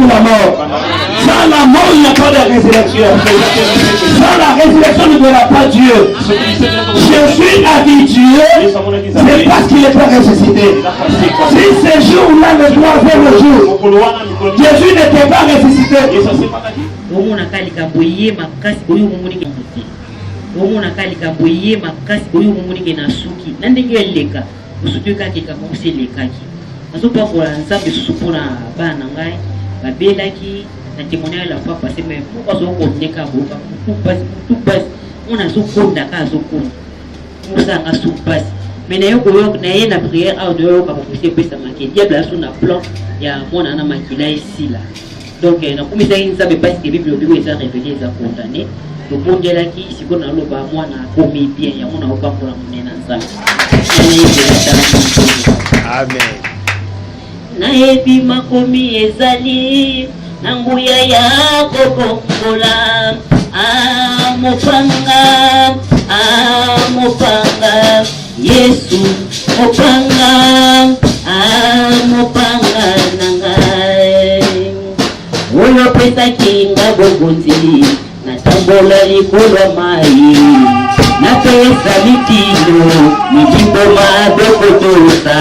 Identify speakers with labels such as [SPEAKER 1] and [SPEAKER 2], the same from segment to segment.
[SPEAKER 1] la mort. Sans la mort, il n'y a pas de résurrection. Sans la résurrection, ne verra pas Dieu. Jésus a dit Dieu, c'est parce qu'il est pas ressuscité. Si ce jour-là ne doit faire le jour, Jésus n'était pas ressuscité.
[SPEAKER 2] na témoignage la fois passée, mais pourquoi on connaît qu'à vous, tout passe, on a sous compte d'accord, sous compte, on s'en a sous passe. Mais n'ayons pas na prière à dehors, comme vous savez, ça manque. Diable a son plan, il y a mon ana makila ici là. Donc, na comme ça, il ne savait pas ce que Bible est révélé, ça condamné. Donc, bon Dieu là qui, si on a l'eau, moi na commis bien, il y a mon avocat pour la mener dans ça.
[SPEAKER 3] Amen.
[SPEAKER 2] Na ebi makomi ezali. Nanguya yako kongola mupanga Yesu mupanga nangai uno pesa kinga bogonzi natambola likolo mai na pesa mitilo mijimbo madokotosa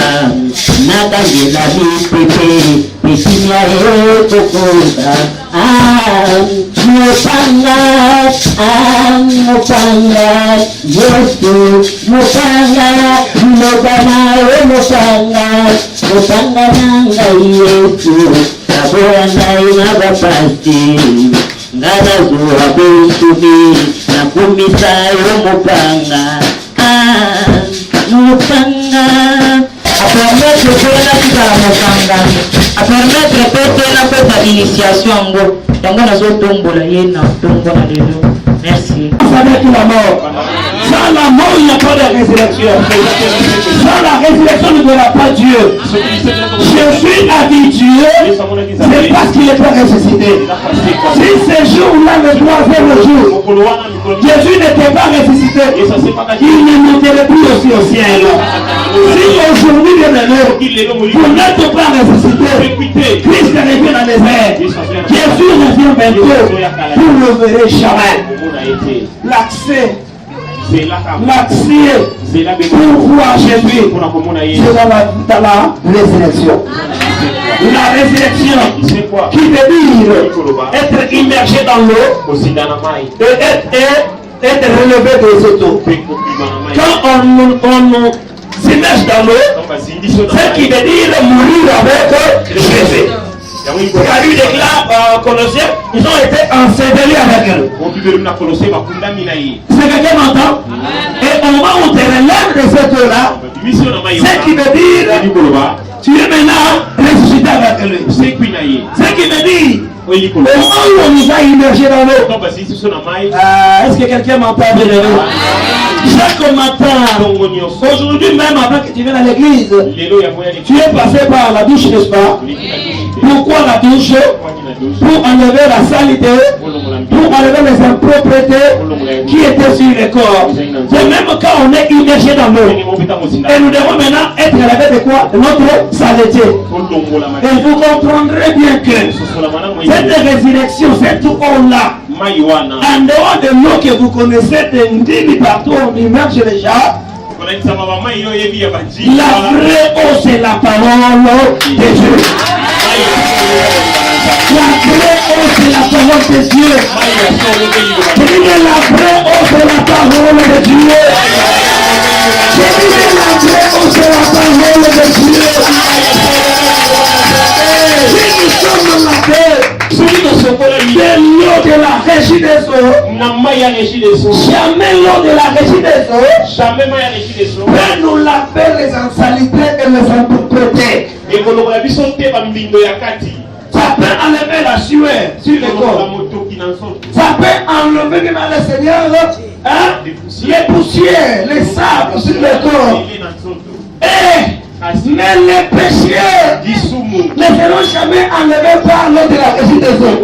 [SPEAKER 2] nakangela mipepe Pesinya kokoda mupanga Yesu mupanga nanga Yesu kabora nai ngabapasti nganazuwa besumi nakumisayo mupanga à permettre peut-être l'initiation merci.
[SPEAKER 1] La mort. Sans la mort, il n'y a pas de résurrection. Sans la résurrection, ne verra pas Dieu. Jésus a dit Dieu, c'est parce qu'il est pas ressuscité. Si ce jour-là ne doit faire le jour, Jésus n'était pas ressuscité, il ne monterait plus aussi au ciel. Si aujourd'hui, vous n'êtes pas ressuscité, Christ revient dans les airs. Jésus revient bientôt, vous ne le verrez jamais. L'accès pour voir Jésus, c'est dans la résurrection. La résurrection qui veut dire être immergé dans l'eau et être relevé des autos. Quand on s'immerge dans l'eau, c'est qui veut dire mourir avec Jésus. Il y a eu des clans colossiens, ils ont été ensevelis avec eux. C'est quelqu'un m'entend? Et au moment où tu relèves de cette eau-là, c'est qui veut dire tu es maintenant ressuscité avec lui. C'est qui veut dire au moment où on nous a immergé dans l'eau. Est-ce que quelqu'un m'entend? Chaque matin, aujourd'hui même avant que tu viennes à l'église, tu es passé par la douche, n'est-ce pas? Pourquoi la douche? Pour enlever la saleté, pour enlever les impropriétés qui étaient sur le corps. C'est même quand on est immergé dans l'eau. Et nous devons maintenant être relevés de quoi? De notre saleté. Et vous comprendrez bien que cette résurrection, cette eau-là, en dehors de l'eau que vous connaissez, de partout, on immerge les gens. La vraie eau, c'est la parole de Dieu. La vraie eau, c'est la parole de Dieu. La vraie eau, c'est la parole de Dieu. La vraie eau, c'est la parole de Dieu. Si nous sommes dans la paix, c'est l'eau de la régie des eaux. Jamais l'eau de la régie des eaux peut nous laver les insanités et les impropriétés. Ça peut enlever la sueur sur le corps. Ça peut enlever même le Seigneur les poussières, les sables sur le corps. Mais les péchés ne seront jamais enlevés par l'eau de la régie des eaux.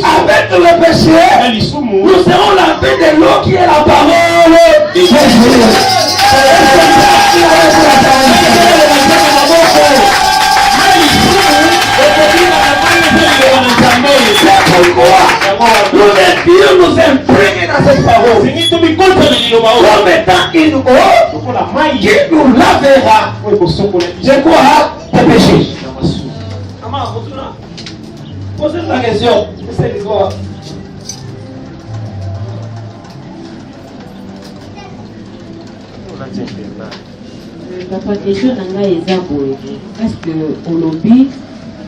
[SPEAKER 1] Avec le péché, nous serons lavés de l'eau qui est la parole de Dieu. le Dieu nous imprègne dans cette parole. Comme étant une eau qui nous lavera de quoi? Tes péchés. Posez la question. C'est quoi?
[SPEAKER 2] Papa, question nanga eza boye. Est-ce que au lobby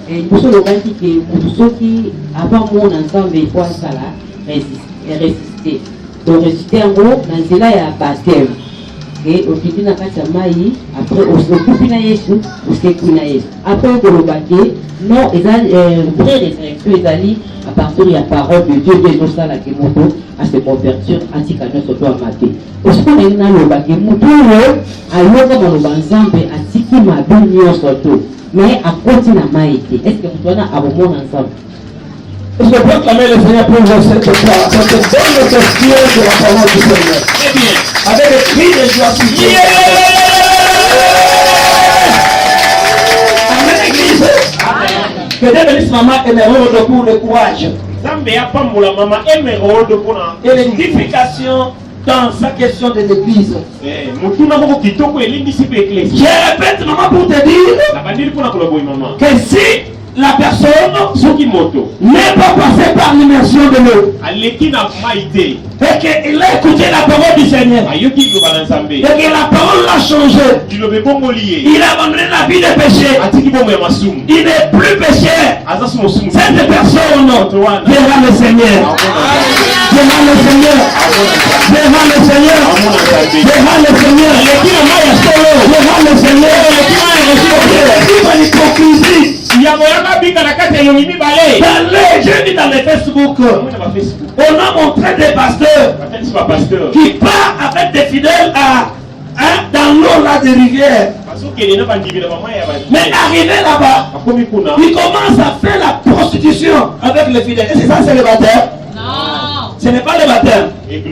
[SPEAKER 2] liboso olobaki ke motu soki avant mona nzambe po asala resiste toresiste yango na nzela ya baptême e okiti na kati ya mai après okufi na yesu osekwi na yesu après okoloba ke non eza vraie résurrection ezali à partir ya parole de Dieu nde ezosala ke moto ase convertir atika nyonso to amate osiko ndenge naloba ke motu oyo ayoka maloba nzambe atiki mabe nyonso to mais à côté de la maïté, est-ce que vous donnez à vos mots ensemble?
[SPEAKER 1] Je peux proclamer le Seigneur pour cette bonne question de la parole du Seigneur.
[SPEAKER 3] Très bien.
[SPEAKER 1] Avec le cri de joie. Amen, Église. Que Dieu bénisse maman et mes rôles pour le courage. Et l'édification dans sa question de l'église. Je répète, maman, pour te dire que si la personne n'est pas passée par l'immersion de l'eau et qu'il a écouté la parole du Seigneur et que la parole l'a changé, il a abandonné la vie de péché, il n'est plus pécheur, cette personne verra le Seigneur. Devant le Seigneur, devant le Seigneur, devant le Seigneur, devant le Seigneur, devant l'hypocrisie. J'ai vu dans les Facebook, on a montré des pasteurs qui partent avec des fidèles dans l'eau là des rivières. Mais arrivé là-bas, ils commencent à faire la prostitution avec les fidèles. Et c'est ça, c'est le baptême? Non. Ce n'est pas le baptême. Est-ce que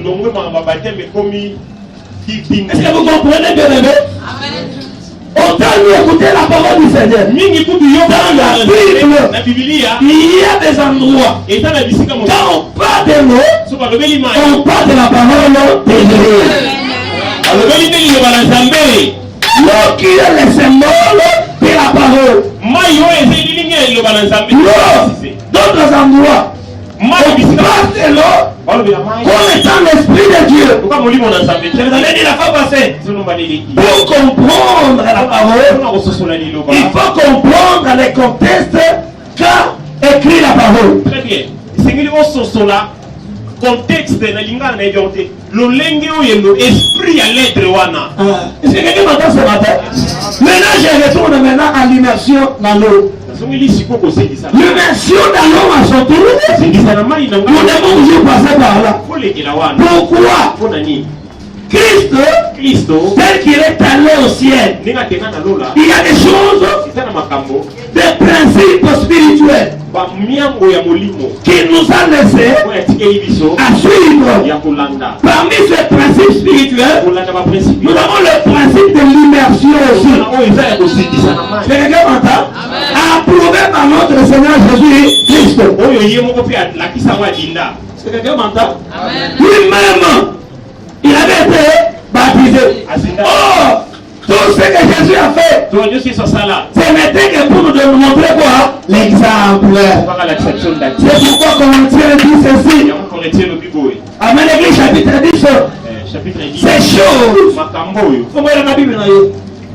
[SPEAKER 1] vous comprenez, bien aimé? Amen. Autant nous écouter la parole du Seigneur. Dans la Bible, il y a des endroits. Quand on parle de l'eau, on parle de la parole de Dieu. L'eau qui est le symbole de la parole. L'eau, d'autres endroits, on parle de l'eau comme étant l'esprit de Dieu. Je vous avais dit la fois passée, pour comprendre la parole, il faut comprendre les contextes qu'a écrit la parole.
[SPEAKER 3] Très bien. Contexte na lingana na yonte lolenge oyo esprit à l'être wana.
[SPEAKER 1] Est-ce que quelqu'un m'entend ce matin? Maintenant je retourne maintenant à l'immersion dans l'eau. L'immersion dans l'eau à son tour. Nous devons toujours passer par là. Pourquoi? Christ, tel qu'il est allé au ciel, il y a des choses, des principes spirituels qui nous a laissé à suivre. Parmi ces principes spirituels, nous avons le principe de l'immersion aussi. Quelqu'un m'entend? Approuvé par notre Seigneur Jésus-Christ. Quelqu'un m'entend? Lui-même, il avait été baptisé. Oh, tout ce que Jésus a fait, ce n'était que pour nous montrer quoi? L'exemple. C'est pourquoi Corinthiens dit ceci. Amen, l'église chapitre 10. Ces choses. Faut voir la Bible.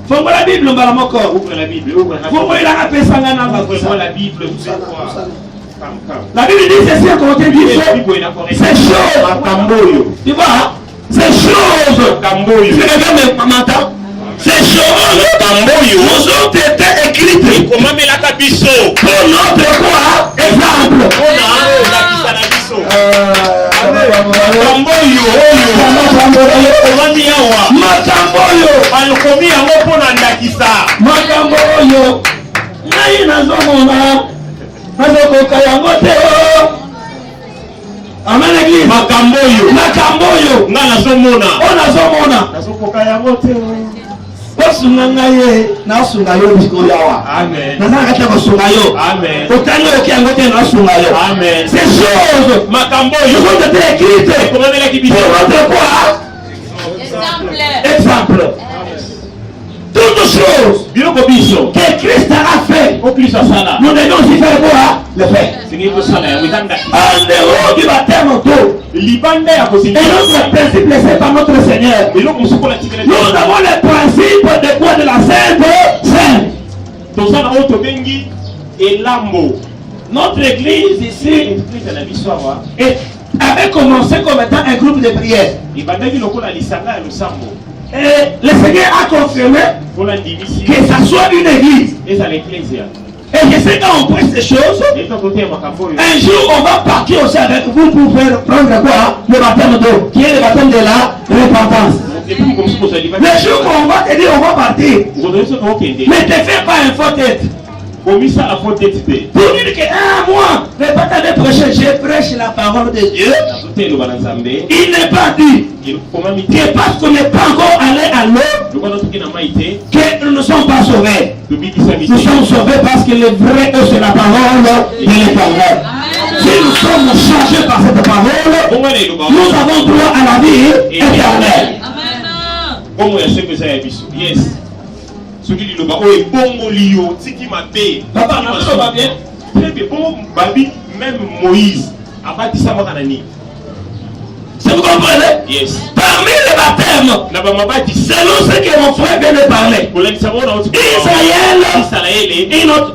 [SPEAKER 1] Faut voir la Bible.
[SPEAKER 3] Ouvre la Bible.
[SPEAKER 1] Faut voir la
[SPEAKER 3] Bible.
[SPEAKER 1] La Bible dit ceci en Corinthiens 10. Ces choses. Tu vois? Ces choses, ces choses nous ont été écrites pour notre quoi? Exemple. Amen, l'église. Makamboyo.
[SPEAKER 3] Nga nazomona.
[SPEAKER 1] On nazomona.
[SPEAKER 3] Nazokoka yango te.
[SPEAKER 1] sungangaye na sungayo bikoyawa.
[SPEAKER 3] Amen.
[SPEAKER 1] Nazaka ko sungayo.
[SPEAKER 3] Amen.
[SPEAKER 1] Otango kiangote na sungayo.
[SPEAKER 3] Amen.
[SPEAKER 1] Ces choses
[SPEAKER 3] Makambo
[SPEAKER 1] je
[SPEAKER 3] yo
[SPEAKER 1] sont écrites
[SPEAKER 3] comment la qui
[SPEAKER 1] pour votre quoi? Exemple. Toutes choses
[SPEAKER 3] biloko biso
[SPEAKER 1] que Christ a fait,
[SPEAKER 3] au Christ asala
[SPEAKER 1] nous devons aussi faire quoi? Le faire.
[SPEAKER 3] singi ko sala ya witanda
[SPEAKER 1] En dehors du baptême tout.
[SPEAKER 3] libanda ya
[SPEAKER 1] Et
[SPEAKER 3] kosinga
[SPEAKER 1] notre principe laissé par notre Seigneur.
[SPEAKER 3] biloko musuko la tikele
[SPEAKER 1] Nous avons le principe de quoi? De la Sainte Seine.
[SPEAKER 3] tozana oyo tobengi elambo
[SPEAKER 1] Notre église ici
[SPEAKER 3] eglise na biso awa
[SPEAKER 1] avait commencé comme étant un groupe de prière.
[SPEAKER 3] ebandaki lokola lisanga ya losambo
[SPEAKER 1] Et le Seigneur a confirmé
[SPEAKER 3] mpona ndimisi
[SPEAKER 1] que ça soit une église.
[SPEAKER 3] ezala ecclesia
[SPEAKER 1] Et je sais quand on presse ces choses,
[SPEAKER 3] eta koteya makambo oyo
[SPEAKER 1] un jour on va partir aussi avec vous pour faire prendre quoi? Le baptême d'eau, qui est le baptême de la repentance.
[SPEAKER 3] depuis mokomo mosuku ozali
[SPEAKER 1] Le jour qu'on va te dire on va partir,
[SPEAKER 3] okozali soki okende
[SPEAKER 1] mais ne fais pas un faux tête.
[SPEAKER 3] komisala fo tete te
[SPEAKER 1] Pour dire que moi, le baptême de prêcher, je prêche la parole de Dieu.
[SPEAKER 3] nazote eloba na nzambe
[SPEAKER 1] Il n'est pas dit
[SPEAKER 3] ekomami te
[SPEAKER 1] que parce qu'on n'est pas encore allé à l'eau,
[SPEAKER 3] lokola toki na mai te
[SPEAKER 1] que nous ne sommes pas sauvés.
[SPEAKER 3] tobikisami
[SPEAKER 1] Nous
[SPEAKER 3] te
[SPEAKER 1] sommes sauvés parce que le vrai eux, c'est la parole de l'Éternel. Si nous sommes changés par cette parole,
[SPEAKER 3] bongo na eloba
[SPEAKER 1] nous avons droit à la vie éternelle.
[SPEAKER 3] bongo ya seko eza ya biso yes soki liloba oyo ebongoli yo tiki mabe
[SPEAKER 1] Papa, na va bien.
[SPEAKER 3] très bien bongo babi même Moïse abatisamaka na nini
[SPEAKER 1] Si vous comprenez,
[SPEAKER 3] yes
[SPEAKER 1] parmi les baptêmes,
[SPEAKER 3] na bamabatisi
[SPEAKER 1] selon ce que mon frère vient de parler,
[SPEAKER 3] kolakisa bango na
[SPEAKER 1] Israël,
[SPEAKER 3] isalaele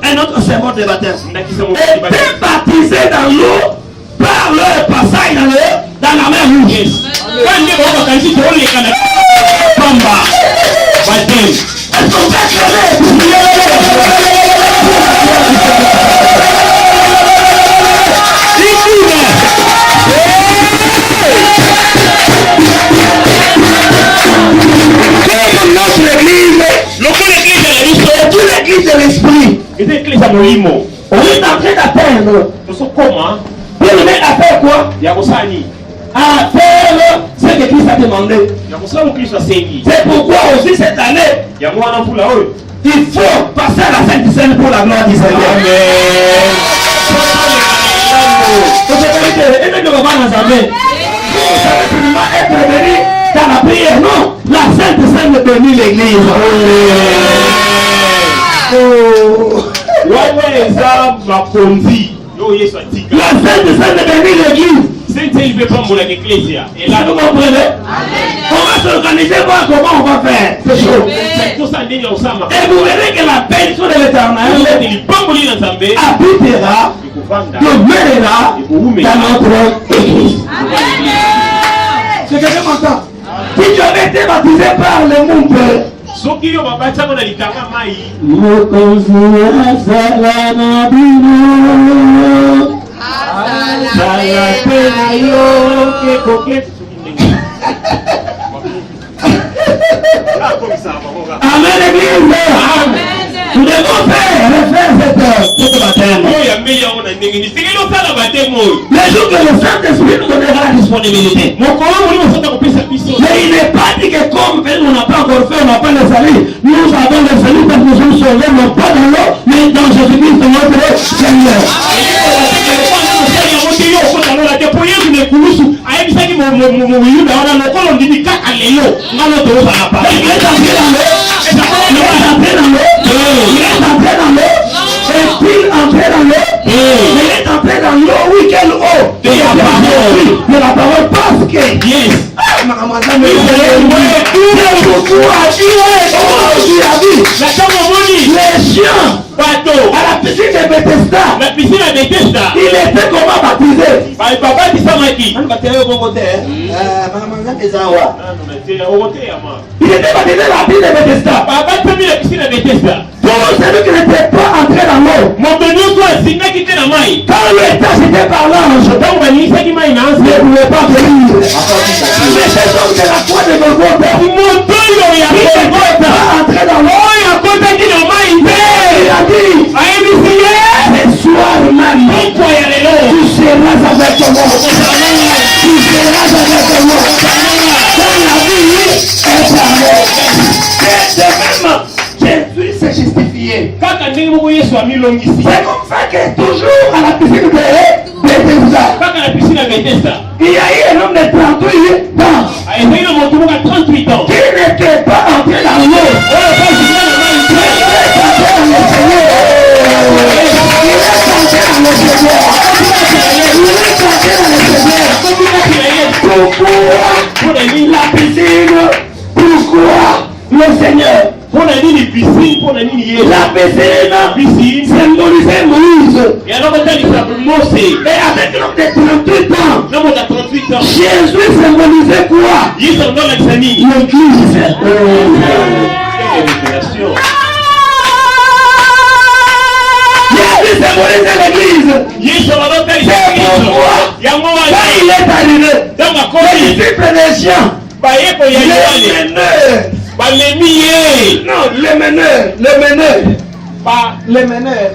[SPEAKER 1] un autre symbole de baptême,
[SPEAKER 3] ndakisa
[SPEAKER 1] était baptisé dans l'eau par leur passage dans la mer rouge.
[SPEAKER 3] yes kande babakanisi tooleka na pamba bateme
[SPEAKER 1] Est-ce qu'on peut acclamer? Comme notre église,
[SPEAKER 3] lokola eklise ya biso
[SPEAKER 1] c'est toute l'église de l'esprit.
[SPEAKER 3] eza eklise ya molimo
[SPEAKER 1] On est en train d'atteindre.
[SPEAKER 3] tosokoma
[SPEAKER 1] Pour nous mettre à faire quoi?
[SPEAKER 3] ya kosala nini
[SPEAKER 1] À faire ce que Christ a demandé.
[SPEAKER 3] ya kosala mokristo asengi
[SPEAKER 1] C'est pourquoi aussi cette année,
[SPEAKER 3] yango wana mvula oyo
[SPEAKER 1] il faut passer à la Sainte Seine pour la gloire du Seigneur. Être béni dans la prière, non. La Sainte Seine bénit l'église. Oh.
[SPEAKER 3] wana eza bakonzi oyo yesu atika
[SPEAKER 1] La Sainte Seine bénit l'église.
[SPEAKER 3] sente lipe pambolaka eklesia
[SPEAKER 1] Là, vous comprenez? On va s'organiser, voir comment on va faire. C'est chaud.
[SPEAKER 3] tosala ndenge ya kosala
[SPEAKER 1] Et vous verrez que la bénédiction de l'Éternel
[SPEAKER 3] ete lipamboli na nzambe
[SPEAKER 1] habitera,
[SPEAKER 3] ekovanda
[SPEAKER 1] demeurera dans notre église. C'est quelqu'un m'entend? Si tu avais été baptisé par le monde,
[SPEAKER 3] soki yo babatiango na likanga mai sala te na yo kekoke soki ndenge akomisaka bangoka
[SPEAKER 1] Amen, l'église. Nous devons refaire cette baptême.
[SPEAKER 3] oyo yamei yango na ndenge ni sekeli osala batemo oyo
[SPEAKER 1] Le jour que le Saint-Esprit nous donnera la disponibilité.
[SPEAKER 3] mokolo molimo osata kopesa biso
[SPEAKER 1] Mais il n'est pas dit que comme on n'a pas encore fait, on n'a pas le salut. Nous avons le salut parce que nous sommes sauvés, non pas dans l'eau, mais dans Jésus-Christ, notre Seigneur.
[SPEAKER 3] yango te yo okotalola te po yesu na ekulusu ayebisaki moyuda wana lokolo ndimi kaka lelo ngano tozosala pa
[SPEAKER 1] Il est entré dans l'eau. Il est entré dans l'eau. Il est entré dans l'eau. Est-il entré dans l'eau? Il est entré dans l'eau. Oui, quelle eau? De la parole. De la parole parce que.
[SPEAKER 3] yes na ntango omoni
[SPEAKER 1] Les chiens
[SPEAKER 3] bato
[SPEAKER 1] à la piscine de Bethesda,
[SPEAKER 3] na pisine ya betesda
[SPEAKER 1] il était comment baptisé?
[SPEAKER 3] babatisamaki okoteyama
[SPEAKER 1] Il était baptisé dans la piscine de Bethesda.
[SPEAKER 3] babatami na pisine ya betesda
[SPEAKER 1] Tout celui qui n'était pas entré dans l'eau,
[SPEAKER 3] moto nyonso asingaki te na mai
[SPEAKER 1] quand le étage était par l'ange,
[SPEAKER 3] ntango baningisaki mai na
[SPEAKER 1] ne
[SPEAKER 3] anse
[SPEAKER 1] pouvait pas venir. Mais cet homme de la croix de Golgotha,
[SPEAKER 3] moto oyo ya
[SPEAKER 1] il n'était
[SPEAKER 3] Golgotha
[SPEAKER 1] pas entré dans l'eau.
[SPEAKER 3] oyo akotaki na mai
[SPEAKER 1] Il
[SPEAKER 3] te
[SPEAKER 1] a dit,
[SPEAKER 3] ayebisi ye
[SPEAKER 1] ce soir même,
[SPEAKER 3] pokwa ya lelo
[SPEAKER 1] tu seras avec moi. Tu seras avec moi. Dans la vie éternelle. Et de même
[SPEAKER 3] ndenge moko Yesu amilongisi.
[SPEAKER 1] C'est comme ça que toujours à la piscine de Bethesda.
[SPEAKER 3] Kaka na piscine ya Bethesda.
[SPEAKER 1] Il y a eu un homme de 38 ans.
[SPEAKER 3] Ezali na moto moko ya 38 ans.
[SPEAKER 1] Qui n'était pas entré dans l'eau.
[SPEAKER 3] Oyo kasi na
[SPEAKER 1] Il est entré dans le Seigneur. Il est entré dans le Seigneur. Pourquoi la piscine? Pourquoi le Seigneur?
[SPEAKER 3] Pour la nini piscine, pour la nini Yesu.
[SPEAKER 1] La piscine symbolisait Moïse.
[SPEAKER 3] Et alors on a dit ça pour Mose.
[SPEAKER 1] Mais avec l'homme de 38 ans,
[SPEAKER 3] Non, on a 38 ans.
[SPEAKER 1] Jésus symbolisait quoi?
[SPEAKER 3] Yesu on donne l'examen.
[SPEAKER 1] L'église.
[SPEAKER 3] Quelle révélation.
[SPEAKER 1] Jésus symbolisait l'église.
[SPEAKER 3] Yesu on donne l'examen.
[SPEAKER 1] C'est pourquoi quand il est arrivé,
[SPEAKER 3] Dans ma
[SPEAKER 1] les
[SPEAKER 3] commune,
[SPEAKER 1] disciples des chiens,
[SPEAKER 3] baye ko ya
[SPEAKER 1] les
[SPEAKER 3] yale.
[SPEAKER 1] meneurs,
[SPEAKER 3] Balemi ye.
[SPEAKER 1] non, les meneurs, les meneurs,
[SPEAKER 3] Ba
[SPEAKER 1] les meneurs,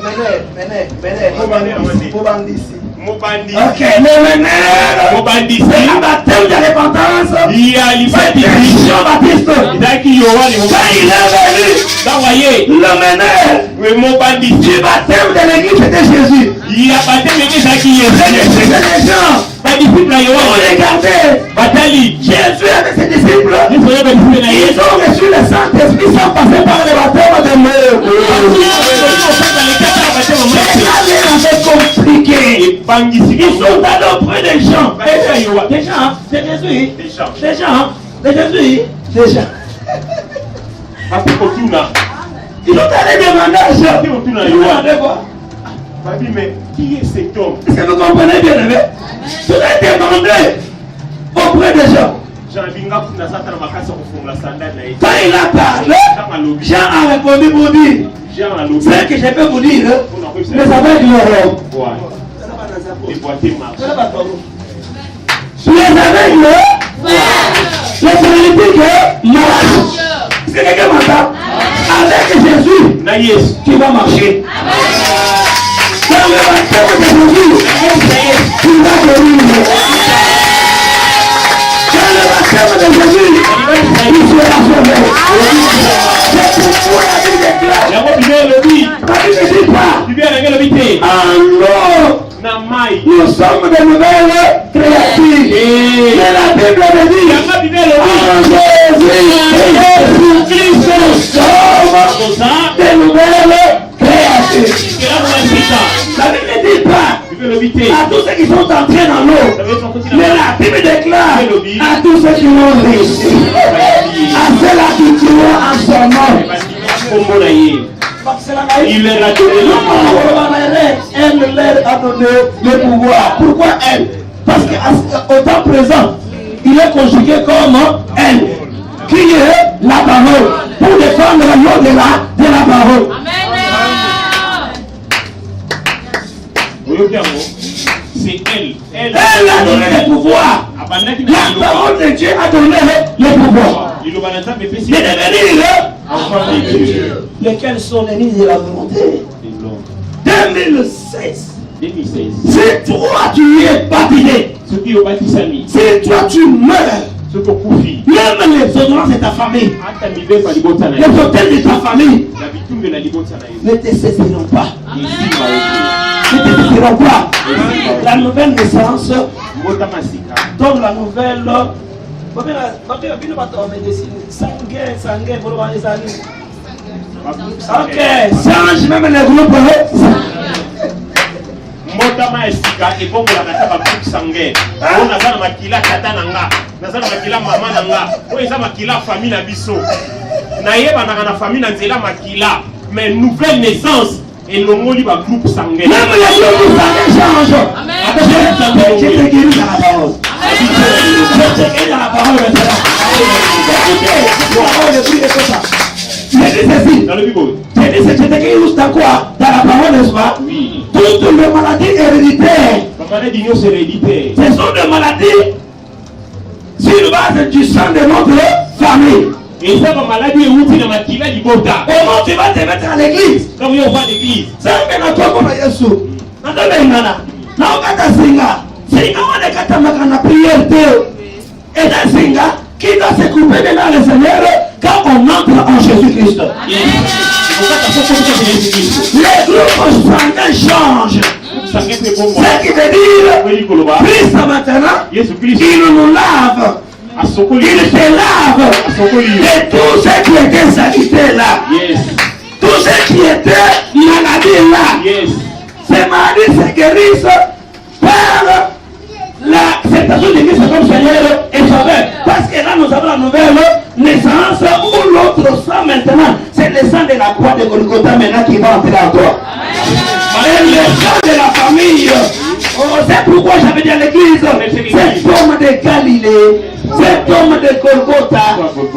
[SPEAKER 1] Mobandisi.
[SPEAKER 3] mobandi.
[SPEAKER 1] Ok, les meneurs,
[SPEAKER 3] Mobandi
[SPEAKER 1] c'est
[SPEAKER 3] si.
[SPEAKER 1] un baptême de repentance.
[SPEAKER 3] Ya
[SPEAKER 1] C'est
[SPEAKER 3] libati.
[SPEAKER 1] Jean-Baptiste.
[SPEAKER 3] Daki Yohane
[SPEAKER 1] Quand
[SPEAKER 3] mobandi.
[SPEAKER 1] il est venu,
[SPEAKER 3] Dawaye.
[SPEAKER 1] le meneur
[SPEAKER 3] We mobandi si.
[SPEAKER 1] du baptême de l'église, c'était Jésus.
[SPEAKER 3] Ya bateme ke Daki
[SPEAKER 1] Les
[SPEAKER 3] Yesu.
[SPEAKER 1] disciples des gens
[SPEAKER 3] Ba disciple
[SPEAKER 1] ont
[SPEAKER 3] Yohane.
[SPEAKER 1] regardé
[SPEAKER 3] Batali.
[SPEAKER 1] Jésus avec ses disciples.
[SPEAKER 3] Yesu ya disciple na
[SPEAKER 1] Ils
[SPEAKER 3] Yesu.
[SPEAKER 1] ont reçu le Saint-Esprit sans passer par le baptême de l'eau. C'est ça les compliqué. Ils sont allés auprès des gens. Des gens, c'est Jésus. Des gens. C'est Jésus. Des gens. Ils sont allés demander à Jean. Demandez quoi?
[SPEAKER 3] Mais qui est cet homme?
[SPEAKER 1] Est-ce que vous comprenez bien, aimé? Vous avez demandé auprès des gens. Quand il a parlé, Jean a répondu pour dire ce que je peux vous dire, mais avec l'Europe. Les aveugles, les paralytiques marchent. Est-ce que quelqu'un m'entend? Avec Jésus, tu vas marcher. Dans le baptême de Jésus, tu vas guérir. Dans le baptême de Jésus, tu seras sauvé. C'est pourquoi la Bible déclare. La Bible ne dit pas. Alors, nous sommes de nouvelles créatures. Mais la Bible me dit. En Jésus-Christ, nous sommes de nouvelles créatures. La Bible ne dit pas à tous ceux qui sont entrés dans l'eau. Mais la Bible déclare à tous ceux qui ont réussi. À ceux-là qui croient en son nom.
[SPEAKER 3] Il est la
[SPEAKER 1] Elle leur a donné le pouvoir. Pourquoi elle? Parce qu'au temps présent, il est conjugué comme elle, qui est la parole, pour défendre l'au-delà de la parole.
[SPEAKER 3] C'est elle.
[SPEAKER 1] Elle a donné le pouvoir. La parole de Dieu a donné le pouvoir de devenir lesquels sont les lignes de la volonté. 2016. Si toi tu es baptisé, si toi tu meurs, même les ordonnances de ta famille, les hôtels de ta famille ne te saisiront pas. Ne te saisiront pas. La nouvelle naissance, donc la nouvelle. Ok, change même les groupes.
[SPEAKER 3] Motama esika ebongola kata ba groupe sanguin. On naza na makila tata nanga, naza na makila mama nanga. Oyo eza makila famille na biso. Na yeba na famille na nzela makila, mais nouvelle naissance et longoli ba groupe sanguin.
[SPEAKER 1] Même les groupes sanguins changent.
[SPEAKER 3] Amen.
[SPEAKER 1] Je te guéris dans la parole. Je te guéris dans la parole maintenant. Écoutez, la parole de Dieu est comme ça. Je dis ceci.
[SPEAKER 3] Dans le Bible.
[SPEAKER 1] Je dis c'est juste dans quoi? Dans la parole, n'est-ce pas?
[SPEAKER 3] Oui.
[SPEAKER 1] Toutes les maladies héréditaires.
[SPEAKER 3] La maladie d'ignorance héréditaire.
[SPEAKER 1] Ce sont des maladies sur base du sang de notre famille.
[SPEAKER 3] Et ça, la maladie est outil de makila libota.
[SPEAKER 1] Comment tu vas te mettre à l'église?
[SPEAKER 3] Comme on va à l'église.
[SPEAKER 1] C'est un peu notre comme Yesu. Nana. Na okata singa. Singa wana kata makana prière teo. Et un singa qui doit se couper de dans le Seigneur quand on entre en Jésus-Christ.
[SPEAKER 3] Yes.
[SPEAKER 1] Les groupes sanguins changent. Ce qui veut dire, Christ maintenant, il nous lave. Il te lave de tout ce qui était salité là. Tout ce qui était maladie là. Ces maladies se guérissent par l'acceptation de Christ comme Seigneur et Sauveur. Parce que là nous avons la nouvelle naissance où l'autre sang maintenant, c'est le sang de la croix de Golgotha maintenant qui va entrer en toi. Et le sang de la famille. C'est pourquoi j'avais dit à l'église, cet homme de Galilée, cet homme de Golgotha,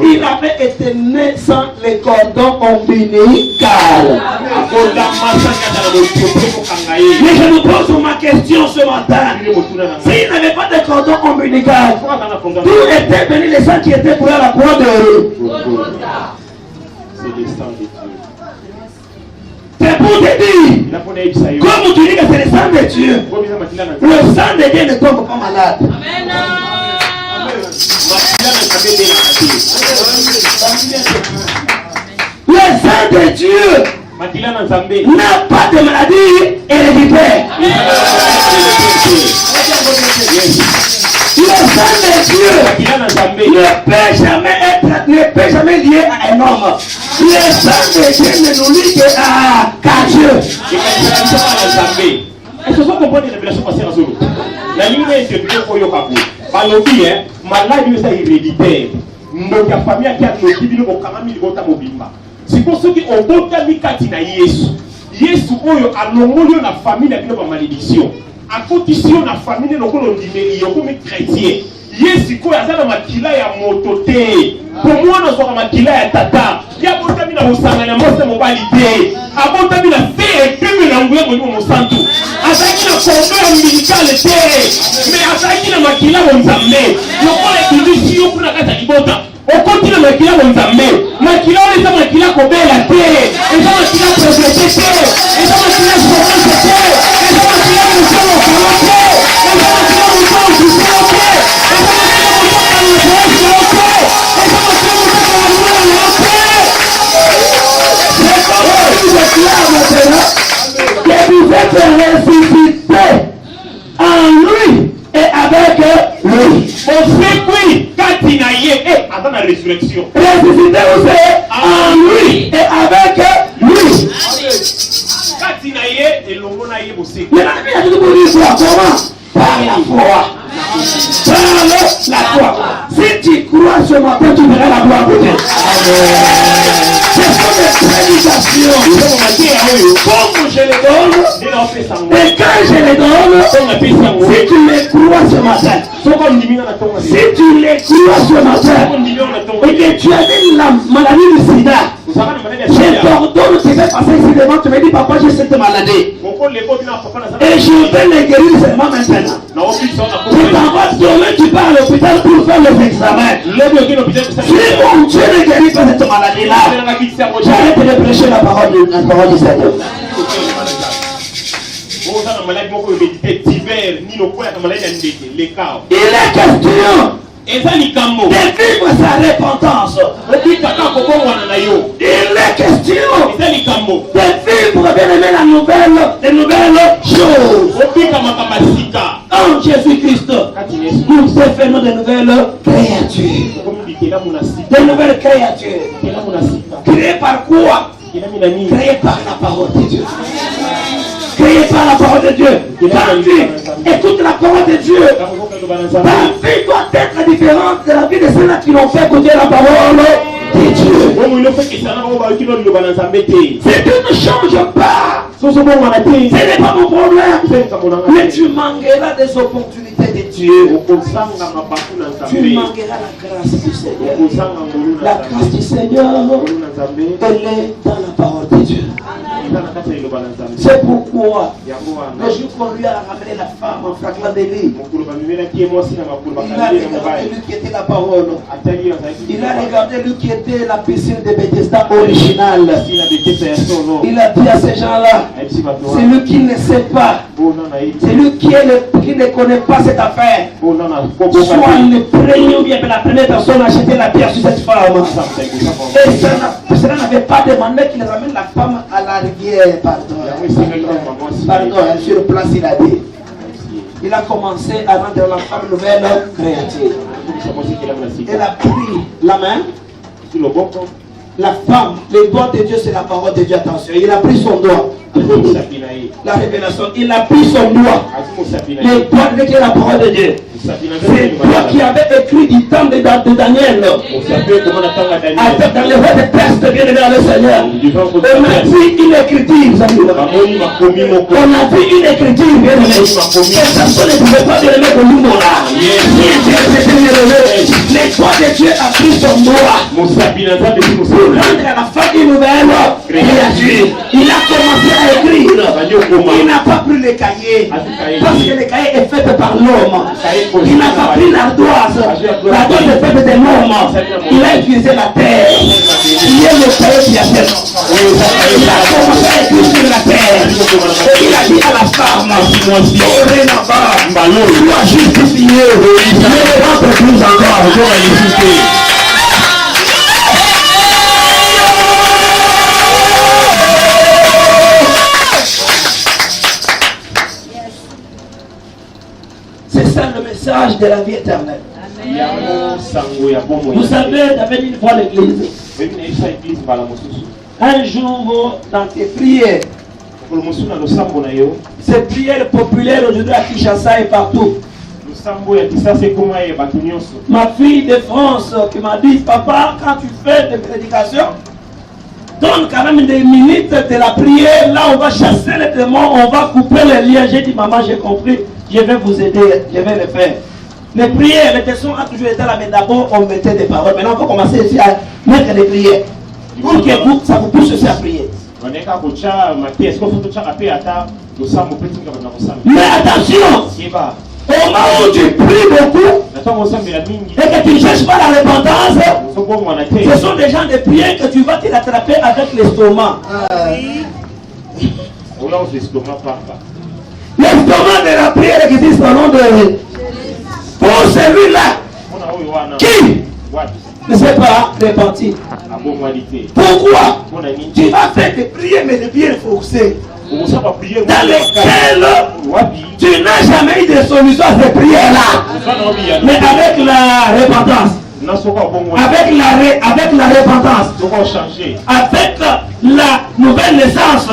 [SPEAKER 1] il avait été né sans le cordon ombilical. Mais je me pose ma question ce matin. S'il n'avait pas de cordon ombilical, d'où était venu le sang qui était pour la croix de Golgotha?
[SPEAKER 3] C'est le sang de Dieu.
[SPEAKER 1] C'est pour te dire, comme tu dis que c'est le sang de Dieu, le sang de Dieu ne tombe pas malade. Amen. Le sang de Dieu n'a pas de maladie héréditaire. Le sang de Dieu ne peut jamais lier à un homme. Le sang de Dieu ne nous lie qu'à Dieu.
[SPEAKER 3] Est-ce que vous comprenez les révélations passées à Zolo? La ligne est de Koyo Kabu. Balobi, maladie est héréditaire. Notre famille a été qui vit au Kamami Gota Mobimba. C'est pour ceux qui ont d'autres mikati na Yesu. Yesu oyo alongolio na famille na ma malédiction. A condition na famille no kolo ndimeli yo comme chrétien. Yesu ko azana makila ya motote. Pour moi na soka makila ya tata. Ya botami na usanga na mose mobali te. Abotami na fe teme na nguye mo santu. Azaki na kondo umbilical te. Mais azaki na makila monzambe. Lokola kidisi yo kuna kata ibota. Okoti na makila monzambe. Makila ole sa makila kobela te. Eza makila progresser te. Eza makila progresser te. Eza makila musolo kolote. Eza makila musolo kolote. Eza makila musolo kolote. Eza makila musolo kolote. C'est comme si je déclare maintenant que vous êtes ressuscité en lui et avec lui. On fait oui, quand il a attends la résurrection. Ressuscité aussi en lui et avec lui. Quand il a et l'homme n'a eu aussi. Mais la vie a dit pour dire comment? Par la foi. Par la foi. Si tu crois ce matin, tu verras la gloire de Dieu. Ce sont des prédications. Comme je les donne, et quand je les donne, si tu les crois ce matin, si tu les crois ce matin, et que tu as la maladie du sida, je t'ordonne, tu vas passer ici devant, tu me dis, papa, j'ai cette maladie. Et je vais les guérir seulement maintenant. Tu t'envoies demain, tu pars à l'hôpital pour faire les examens. Si mon Dieu ne guérit pas cette maladie-là, j'arrête de prêcher la parole du Seigneur. Il est question de vivre sa repentance. Il est question de vivre, bien aimé, les nouvelles choses. En Jésus-Christ, nous faisons de nouvelles créatures. De nouvelles créatures. Créées par quoi? Créées par la parole de Dieu. Créées par la parole de Dieu. Ta vie, écoute la parole de Dieu. Ta vie doit être différente de la vie de ceux-là qui n'ont fait écouter la parole de Dieu. Si tu ne changes pas, ce n'est pas mon problème. Mais tu manqueras des opportunités de Dieu. Tu manqueras la grâce du Seigneur. La grâce du Seigneur, elle est dans la parole de Dieu. C'est pourquoi le jour qu'on lui a ramené la femme en fragment de lit, il a regardé lui qui était la parole. Il a regardé lui qui était la piscine de Bethesda originale. Il a dit à ces gens-là, celui qui ne sait pas
[SPEAKER 1] C'est lui qui ne connaît pas cette affaire. Soit le premier ou bien la première personne à acheter la pierre sur cette femme. Et cela n'avait pas demandé qu'il ramène la femme à la rivière. Pardon, sur place il a dit. Il a commencé à rendre la femme nouvelle créative. Elle a pris la main. La femme, le doigt de Dieu, c'est la parole de Dieu. Attention, il a pris son doigt. La révélation, il a pris son doigt. Le doigt de Dieu, la parole de Dieu. C'est toi qui avais écrit du temps de Daniel. Dans les voies de texte, bien aimé dans le Seigneur. On a dit une écriture, on a dit une écriture, bien aimé. Personne ne pouvait pas bien aimé au numéro là. Le doigt de Dieu a pris son doigt. Pour rendre à la femme une nouvelle créature. Il a commencé à écrire. Il n'a pas pris le cahier. Parce que le cahier est fait par l'homme. Il n'a pas pris l'ardoise. L'ardoise est faite de l'homme. Il a utilisé la terre. Il est le cahier qui a fait. Il a commencé à écrire sur la terre. Et il a dit à la femme, tu dois justifier. Ne rentre plus encore. C'est ça le message de la vie éternelle. Vous savez, j'avais une fois l'église. Un jour, dans tes prières, ces prières populaires aujourd'hui à Kinshasa et partout. Ma fille de France qui m'a dit, papa, quand tu fais des prédications, donne quand même des minutes de la prière. Là, on va chasser les démons, on va couper les liens. J'ai dit, maman, j'ai compris. Je vais vous aider, je vais le faire. Les prières, les questions ont toujours été là, mais d'abord on mettait des paroles. Maintenant on va commencer ici à mettre des prières. Pour que vous, ça vous pousse aussi à prier. Mais attention, au moment où tu pries beaucoup et que tu ne cherches pas la repentance, ce sont des gens de prière que tu vas te rattraper avec l'estomac. L'estomac de la prière existe au nom de... Pour celui-là qui ne sait pas repentir. Pourquoi? Tu vas faire des prières, mais des prières forcées, dans lesquelles tu n'as jamais eu de solution à ces prières-là. Mais avec la repentance, avec la repentance, avec la nouvelle naissance,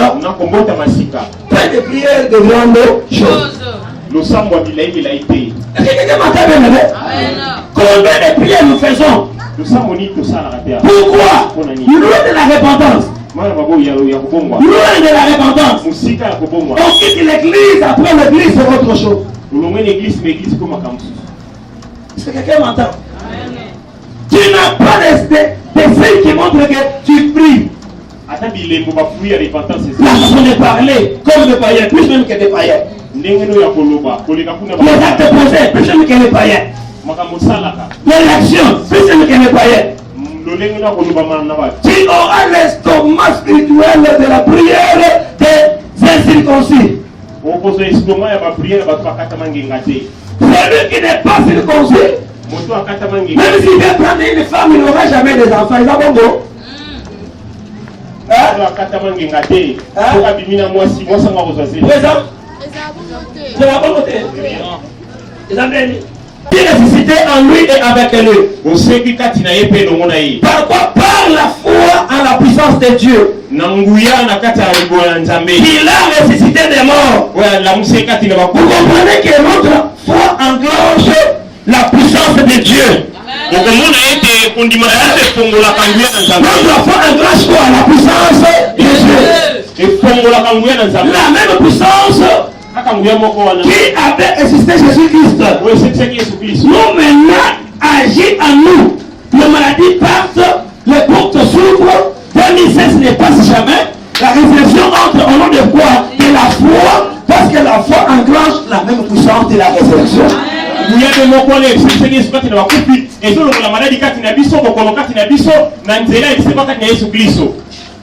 [SPEAKER 1] fais des prières de grandes choses. Est-ce que quelqu'un m'entend bien, bébé? Combien de prières nous faisons? Pourquoi? Loin de la repentance. Loin de la repentance. On quitte l'église, après l'église c'est autre chose. Est-ce que quelqu'un m'entend? Tu n'as pas de signes qui montrent que tu pries. La façon de parler, comme des païens, plus même que des païens. Les actes posés, plus même que les païens. Les actions, plus même que les païens. Tu auras l'estomac spirituel de la prière des incirconcis. Celui qui n'est pas circoncis, même s'il vient prendre une femme, il n'aura jamais des enfants. Il va bon. Il est ressuscité en lui et avec lui. Par quoi? Par la foi en la puissance de Dieu. Il a ressuscité des morts. Vous comprenez que notre foi engrange la puissance de Dieu. Notre foi engrange quoi? La puissance de Dieu. La même puissance qui avait existé Jésus-Christ. Nous maintenant agit en nous. Les maladies partent, les portes s'ouvrent. 2016 ne passe jamais. La résurrection entre au nom de quoi? De la foi, parce que la foi engrange la même puissance de la résurrection.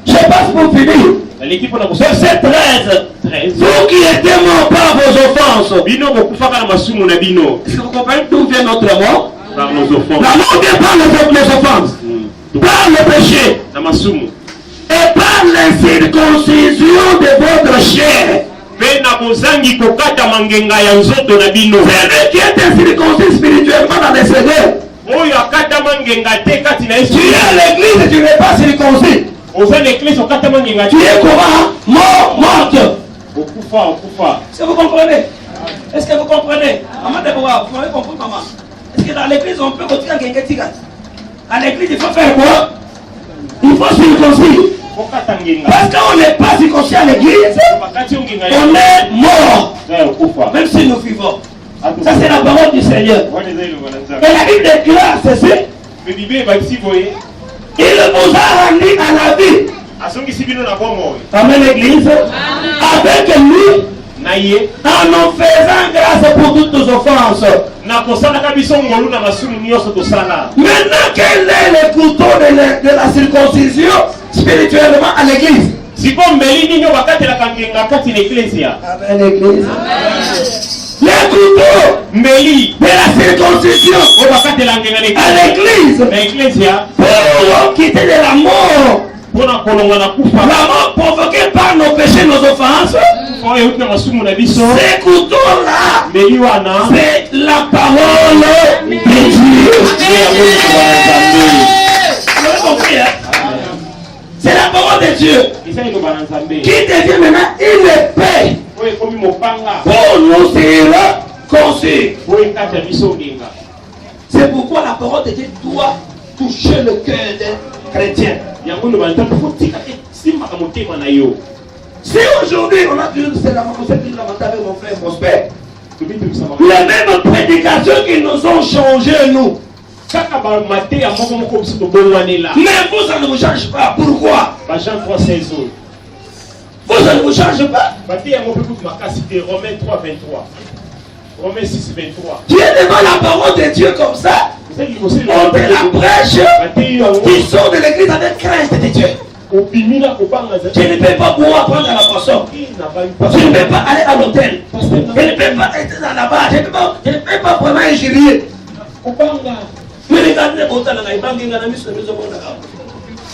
[SPEAKER 1] Je passe pour finir. Verset 13. Vous qui étiez morts par
[SPEAKER 3] Bino bokufaka na masumu na bino.
[SPEAKER 1] Est-ce que vous comprenez d'où vient notre mort?
[SPEAKER 3] Par nos offenses.
[SPEAKER 1] La mort vient par les offenses, par le péché,
[SPEAKER 3] Na masumu.
[SPEAKER 1] et par l'incirconcision de votre chair.
[SPEAKER 3] Pe na bozangi kokata mangenga ya nzoto na bino.
[SPEAKER 1] Celui qui est incirconcis spirituellement dans les Seigneurs.
[SPEAKER 3] Oyo akata mangenga te kati na Yesu.
[SPEAKER 1] Tu es à l'église et tu n'es pas circoncis.
[SPEAKER 3] Oza l'église okata mangenga te.
[SPEAKER 1] Tu es comment? Mort, morte.
[SPEAKER 3] Okufa.
[SPEAKER 1] Est-ce que vous comprenez? Est-ce que vous comprenez? Maman Deborah, vous pouvez comprendre, maman? Est-ce que dans l'église on peut retirer un guinguetti? À l'église il faut faire quoi? Il faut circoncis.
[SPEAKER 3] Kokata ngenga.
[SPEAKER 1] Parce qu'on n'est pas circoncis à l'église,
[SPEAKER 3] Bakati ngenga.
[SPEAKER 1] on est mort.
[SPEAKER 3] Okufa.
[SPEAKER 1] Même si nous vivons. Ça c'est la parole du Seigneur. Et la Bible déclare ceci.
[SPEAKER 3] Me Bible ba isi boye.
[SPEAKER 1] Il vous a rendu à la vie.
[SPEAKER 3] Asongisi bino na bomo.
[SPEAKER 1] Amen l'église. Avec lui.
[SPEAKER 3] Na ye.
[SPEAKER 1] En nous faisant grâce pour toutes nos offenses.
[SPEAKER 3] Na kosala kabiso ngolu na masumu nyonso tosala.
[SPEAKER 1] Maintenant, quel est le couteau de la circoncision spirituellement à l'église?
[SPEAKER 3] Siko mbeli nini bakatelaka ngenga kati na eklezia.
[SPEAKER 1] Amen l'église. Le couteau
[SPEAKER 3] Mbeli
[SPEAKER 1] de la circoncision
[SPEAKER 3] oyo bakatelaka ngenga
[SPEAKER 1] à l'église
[SPEAKER 3] na eklezia
[SPEAKER 1] pour quitter de la mort.
[SPEAKER 3] mpona kolonga na kufa.
[SPEAKER 1] La mort provoquée par nos péchés, nos offenses.
[SPEAKER 3] Oyo euti na masumu na biso.
[SPEAKER 1] Ces couteaux-là,
[SPEAKER 3] Mbeli wana
[SPEAKER 1] c'est la parole de Dieu. Vous avez compris, hein? C'est la parole de Dieu
[SPEAKER 3] eza eloba na Nzambe
[SPEAKER 1] qui devient maintenant une épée
[SPEAKER 3] oyo ekomi mopanga
[SPEAKER 1] pour nous circoncire.
[SPEAKER 3] oyo ekata biso ngenga.
[SPEAKER 1] C'est pourquoi la parole de Dieu doit toucher le cœur des chrétiens.
[SPEAKER 3] yango loba ntango fotika esimbaka motema na yo.
[SPEAKER 1] Si aujourd'hui on a dû se lamenter avec mon frère Prosper,
[SPEAKER 3] tobitokisama
[SPEAKER 1] les mêmes prédications qui nous ont changé nous,
[SPEAKER 3] kaka bamate ya moko moko biso tobongwanela.
[SPEAKER 1] mais vous ça ne vous change pas. Pourquoi?
[SPEAKER 3] Ba Jean 3:16 oyo
[SPEAKER 1] Vous ça ne vous change pas.
[SPEAKER 3] bate yango mpe kutu makasi te. Romains 3:23, Romains 6:23.
[SPEAKER 1] Tu es devant la parole de Dieu comme ça.
[SPEAKER 3] eza liboso
[SPEAKER 1] On te la prêche.
[SPEAKER 3] bate yango
[SPEAKER 1] Qui sort de l'église avec crainte de Dieu.
[SPEAKER 3] obimina kobanga
[SPEAKER 1] Tu ne peux pas boire prendre à la poisson. Tu ne peux pas aller à l'hôtel. Je ne peux pas être dans la barre. Je ne peux pas vraiment ingérer.
[SPEAKER 3] kobanga.
[SPEAKER 1] Mais regardez les botans dans les banques, il y a des mises au monde.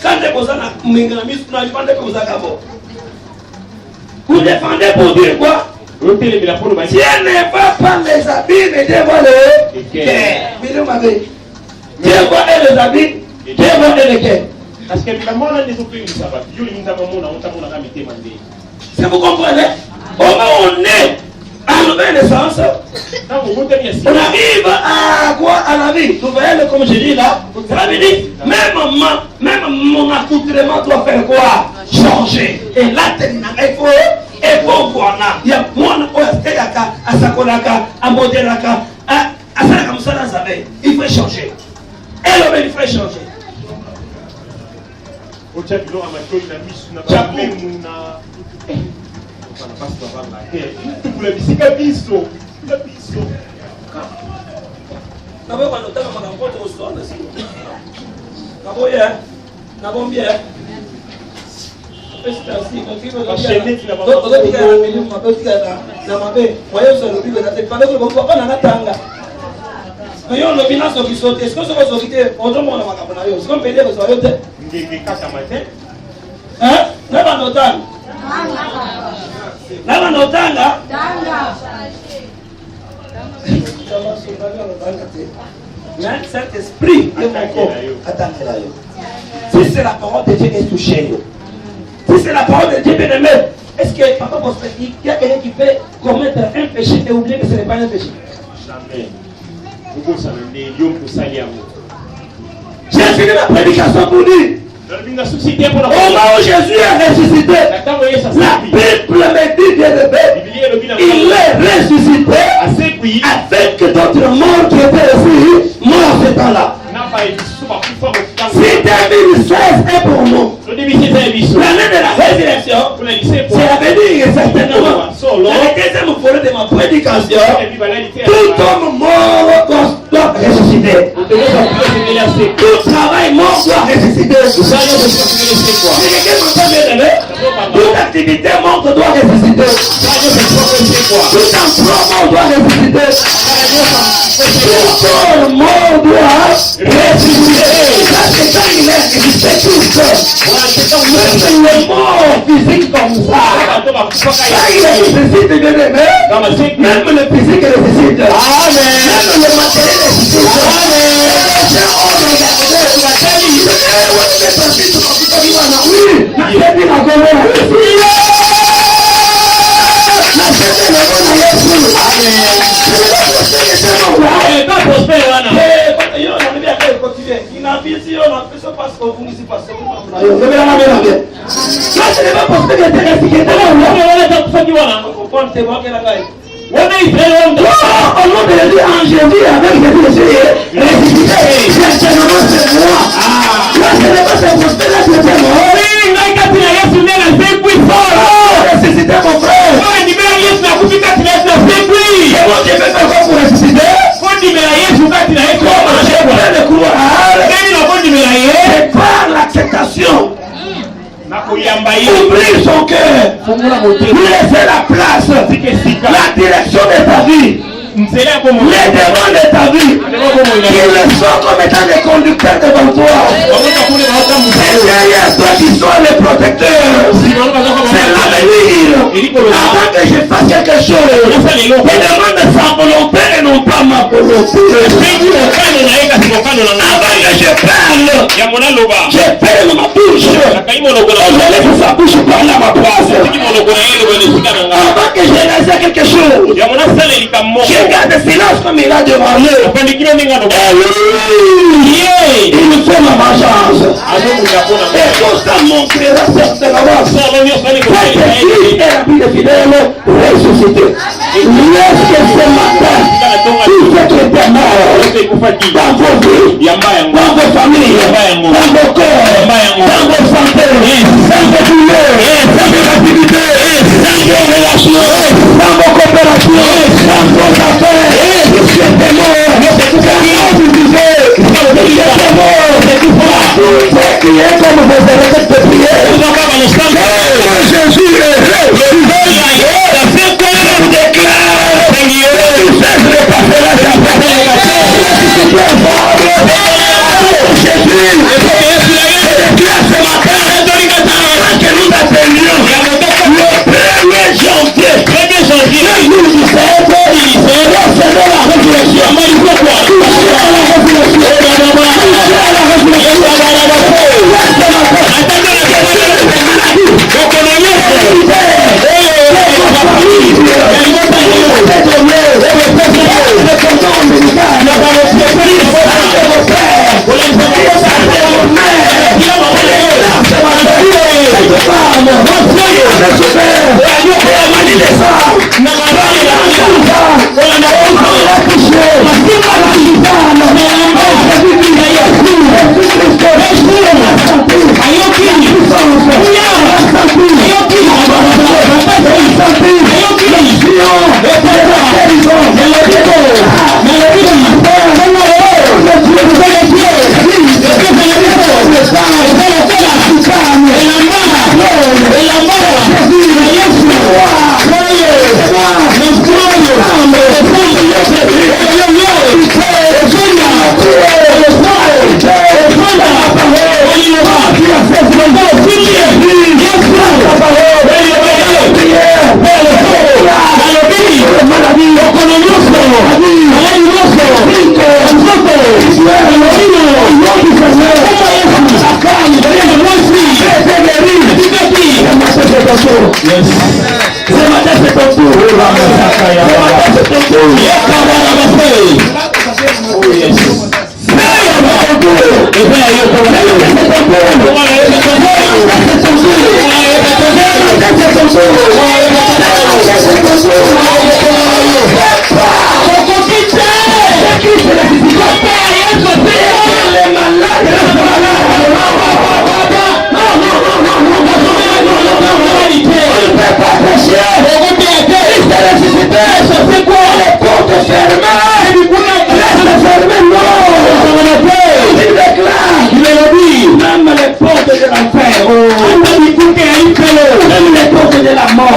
[SPEAKER 1] Quand les botans ont mis dans les banques, vous défendez pour dire quoi? Si elle ne va pas les habits, mais Dieu voit le cœur. Dieu voit les habits, Dieu voit le cœur.
[SPEAKER 3] Parce que bilambo wana nde ezopengisa bato yo olingi ntango omona otamonaka mitema nde.
[SPEAKER 1] Si vous comprenez, au moment où on est à nouvelle naissance,
[SPEAKER 3] Ntango obotami ya
[SPEAKER 1] on
[SPEAKER 3] sika
[SPEAKER 1] arrive à quoi? À la vie. Vous voyez, comme je dis là, ça veut dire, même mon accoutrement doit faire quoi? Changer. Et là, il faut voir là. Il y a moi, à Sakolaka, à Modelaka, à Salakamsala Zabe. Il faut changer. Elle, il faut changer.
[SPEAKER 3] otya biloko ya matoi na misu na bamemu na bana basi babanga te tukula bisika biso na biso.
[SPEAKER 1] Nabo banotaka makambo to osona si. Nabo ya. Nabo mbia. Na mabe, wayezo lobibe na te pande ko papa na natanga. Yo lobi na so kisote, est-ce que so so kite otomona makambo na yo. C'est comme pédé ko so yo te.
[SPEAKER 3] Ngenge kata matin.
[SPEAKER 1] Hein? Na banotanga. Na banotanga. Mais cet esprit de mon corps attendez là. Si c'est la parole de Dieu qui est touchée, si c'est la parole de Dieu bien aimé, est-ce que papa Prosper, il y a quelqu'un qui peut commettre un péché et oublier que ce n'est pas un péché?
[SPEAKER 3] Jamais. Vous savez,
[SPEAKER 1] J'ai fini ma prédication pour dire. Au moment où Jésus est ressuscité, la Bible me dit bien aimé, il est ressuscité avec d'autres morts qui étaient aussi morts ce temps-là. Si 2016 est pour nous l'année de la résurrection, c'est à dire certainement la deuxième volet de ma prédication, tout homme mort doit ressusciter. Tout travail mort doit ressusciter. Si quelqu'un m'entend bien, toute activité morte doit ressusciter. Tout un promo doit ressusciter. Tout le monde doit ressusciter. Ça c'est quand il est ressuscité tout seul. Même le mort physique comme ça. Quand il est ressuscité, bien aimé. Même le physique ressuscite. Même le matériel ressuscite. Au nom de Jésus, en Jésus, avec Jésus, ressuscité, certainement c'est moi. Là, ce n'est pas ce prospect-là que c'est moi. Ressuscité mon frère. Et moi, je vais faire quoi pour ressusciter? Comment je vais le croire? C'est par l'acceptation. Ouvrir son cœur, lui laisser la place, la direction de ta vie, les démons de ta vie, qu'ils le sont comme étant des conducteurs devant toi. C'est derrière toi qui sont les protecteurs. C'est l'avenir. Avant que je fasse quelque chose, je demande sa volonté et non pas ma volonté. Avant que je parle, je ferme ma bouche. Je laisse sa bouche parler à ma place. Avant que je réalise quelque chose, je garde silence comme il a demandé. Il me fait ma vengeance. Et tout ça montrera certainement que Christ est la vie de fidèle ressuscité. Laisse que ce matin, tout ce qui était mort dans vos vies, dans vos familles, dans vos corps, dans vos santé, dans vos douleurs, dans vos activités, dans vos relations, dans vos coopérations, dans vos affaires, vous êtes mort, vous vivez, vous êtes mort, tout ce qui est comme vos arrêtez de prier, Jésus est ressuscité. Je déclare, tout ça se passera sans problème. Jésus, je déclare ce matin que nous attendions le 1er janvier, le jour du Seigneur, recevez la résurrection. Même les portes de la mort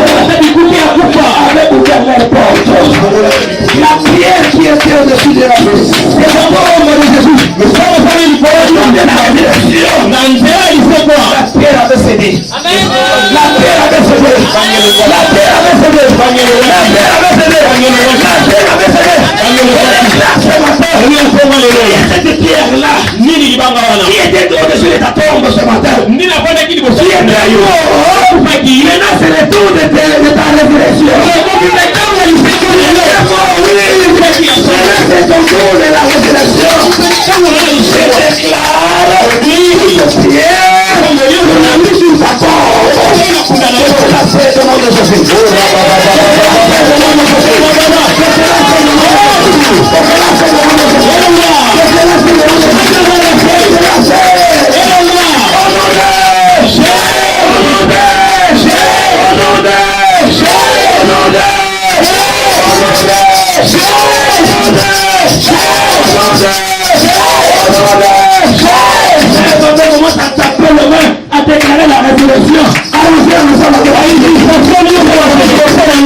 [SPEAKER 1] résurrection. Allons-y ensemble de la initiation de la résurrection.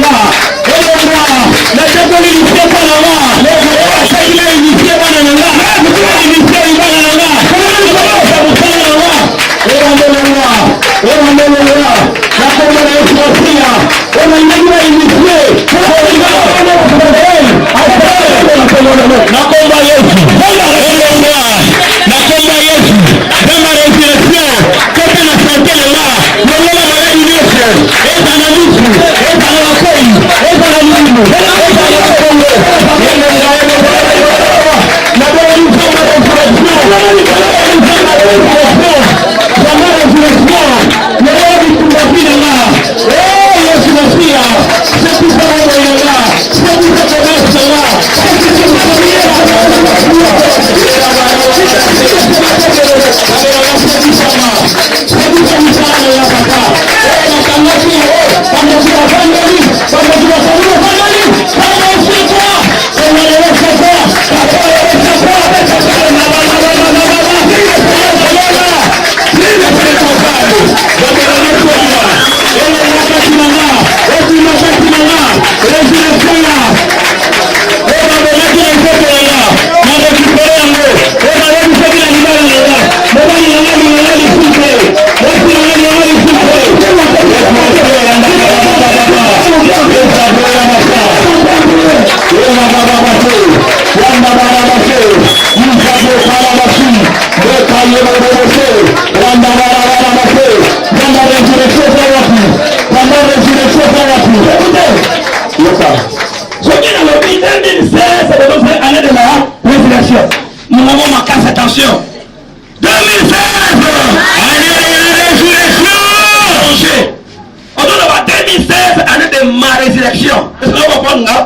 [SPEAKER 1] La tête initiée par la main. Le frère il a initié par la main. Il a initié par la main. Nous avons ma casse, attention. 2016, année de la résurrection. On donne 2016, année de ma résurrection. Est-ce que vous comprenez? Amen.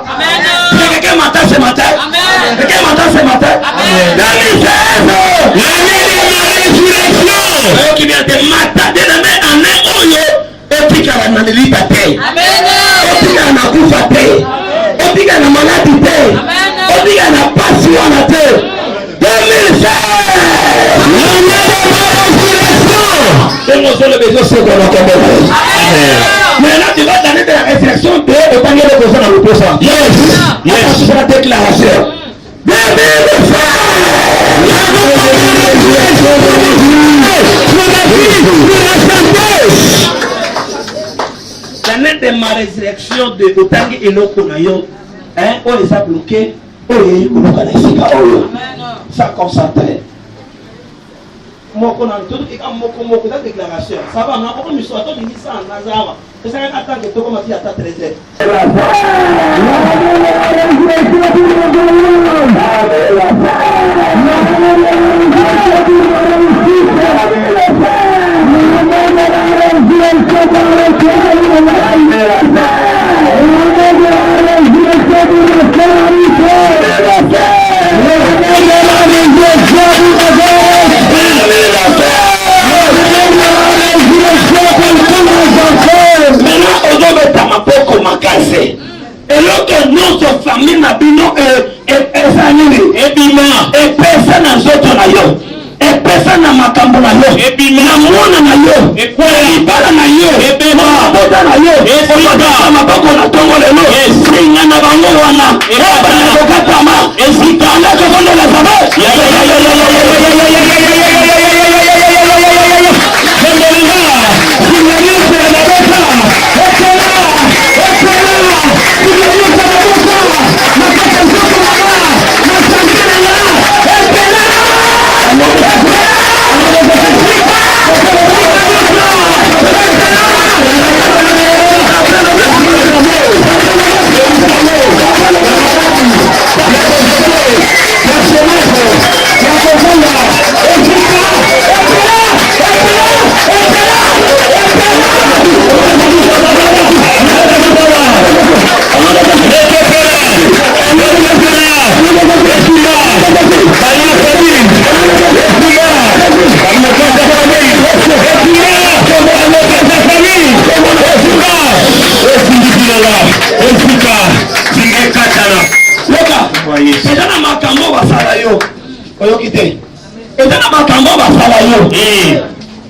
[SPEAKER 1] Quelqu'un m'entend ce matin? Amen. Quelqu'un m'entend ce matin? Amen. 2016, l'année de ma résurrection. Qui vient de matin, de la année où et puis qu'à la nalita terre. Amen. Et puis qu'à la koufa terre. Et puis qu'à la maladie terre. Et puis qu'à la passion à la terre. 2016, et nous sommes les besoins de la communauté. Maintenant, tu vas donner de la résurrection de l'épargne de besoin dans le poisson. Yes. C'est la déclaration. 2016, l'année de ma résurrection de Otangi et Lokonayo, on les a bloqués. Ça concentré. Moko na tout qui comme moko da déclaration. Ça va na ko mi so to ni sa na zawa. C'est ça que attend que to comme si à 13h. Et l'autre notre famille n'a bino et personne n'a autre na yo et personne n'a makambo na yo et na mona na yo et quoi ibala na yo et bema boda na yo et oyoda maboko na tongo lelo et singa na bango wana et bana kokatama et sikana ko kondo la sabe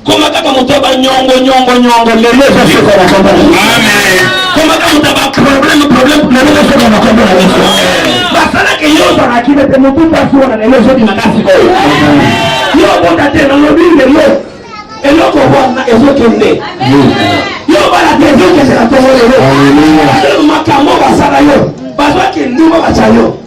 [SPEAKER 1] Koma kaka mutoba nyongo lelo soko na komba. Amen. Koma kaka mutoba problem lelo soko na komba. Basala ke yo sana kibe te mutupa suona lelo soko na kasi ko. Yo bonda te na lobile yo. Eloko wana ezokende. Yo bala te ezokende na tomolo. Hallelujah. Makamo basala yo. Bazwa ke nduma bachayo.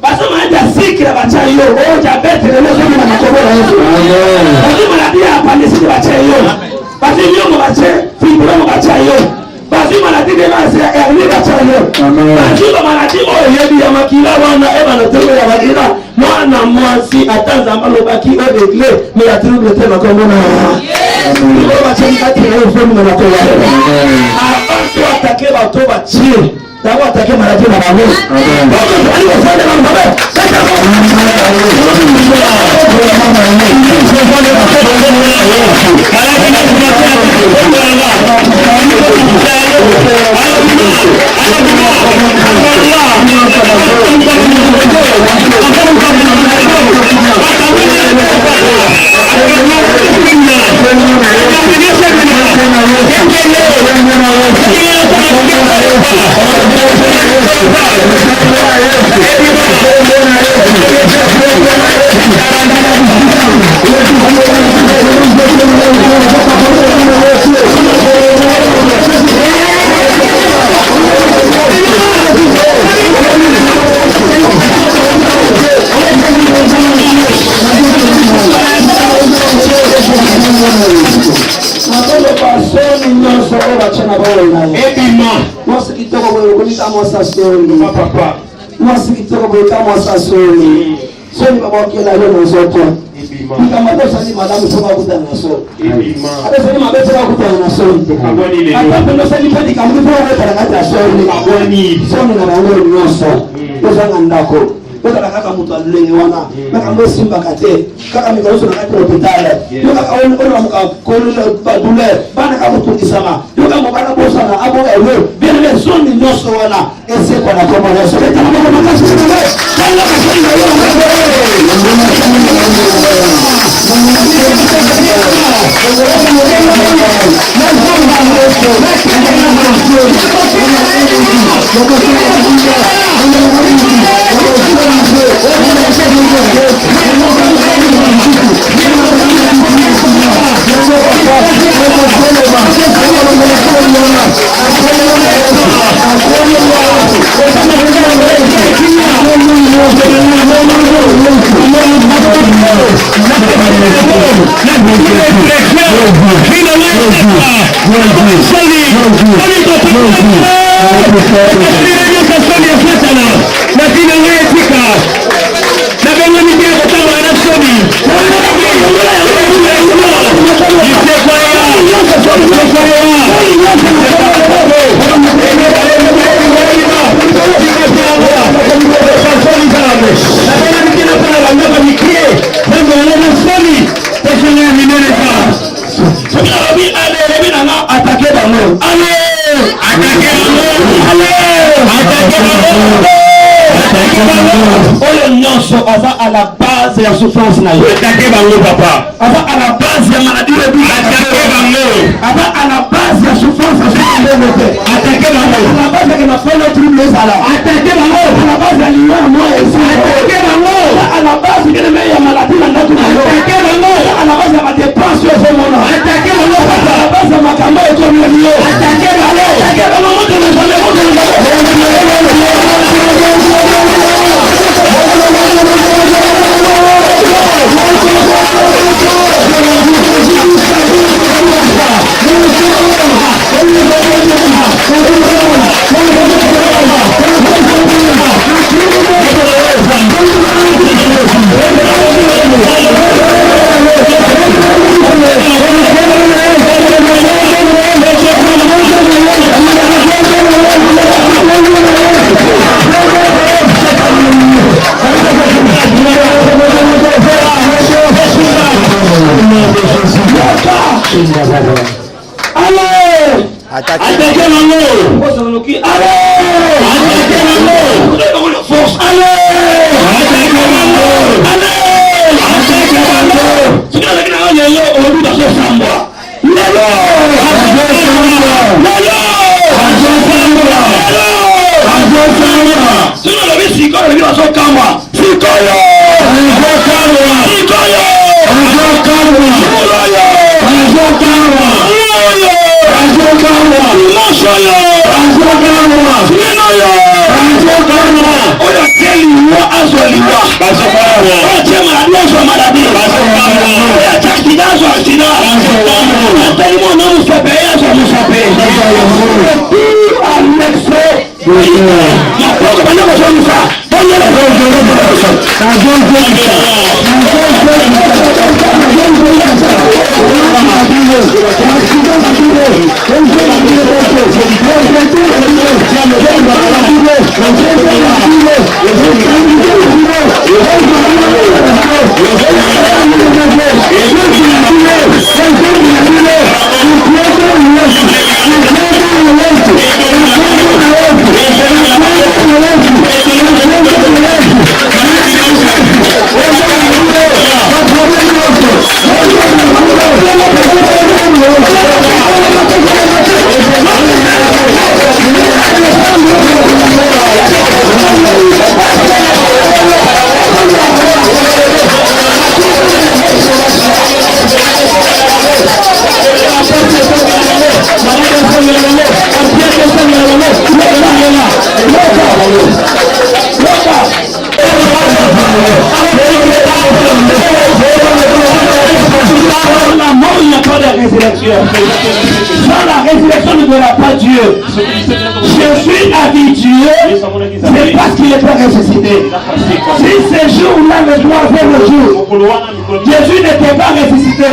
[SPEAKER 1] Basa maanja sikira bachayo. O jabete lelo soko na komba Yesu. Amen. Basi maladia pandisi bachayo. Basi nyongo bache, fibro bachayo. Basi maladi de base erni bachayo. Amen. Basi maladi o yebi ya makila wana eba no tebe ya makila. Mwana mwasi atanza mbalo baki odegle me ya tribu tema komona. Amen. Ko bache kati na fomu na ko ya. Abantu atake bato bachi. Dawa atake maladi na babo. Amen. Bako ali wasende na babo. Soni baba kila leo mzoto. Kama ndio sasa madam toka kutana na so. Hata sasa mabete wa kutana na so. Hata ndio sasa nipati kama ndio wa kutana na so. Soni na wao ni noso. Sasa ngandako. Sasa kaka mtu alenge wana. Kaka mbo simba kate. Kaka mikoso na kati hospitali. Kaka ona mkakolela badule. Bana kama tukisema. Kaka mbana bosa na abo ewe. Bien soni noso wana. Ese kwa na kama noso. Kama makasi na wewe. Kala kasini na wewe. Ava à la base de la souffrance na yo. Attaquez bango papa. Ava à la base de la maladie de vie. Attaquez bango. Ava à la base de la souffrance na yo. Attaquez bango. À la base de la folie trouble sala. Attaquez bango. À la base de l'union moi et ça. Attaquez bango. À la base de la maladie na ndako na yo. Attaquez bango. À la base de la dépense au monde. Attaquez bango. À la base de ma kamba et tout le monde. Attaquez bango. Attaquez bango. Attaquez Mango. Allez. Attaquez Mango. Force. Allez. Attaquez Mango. Allez. Attaquez Mango. C'est là que nous allons au bout de ce samba. sikoyo wengine wasokamwa. Sikoyo. Sikoyo. Sans la résurrection ne verra pas Dieu. Jésus a dit Dieu, c'est parce qu'il était ressuscité. Si ce jour-là ne doit faire le jour, Jésus n'était pas ressuscité.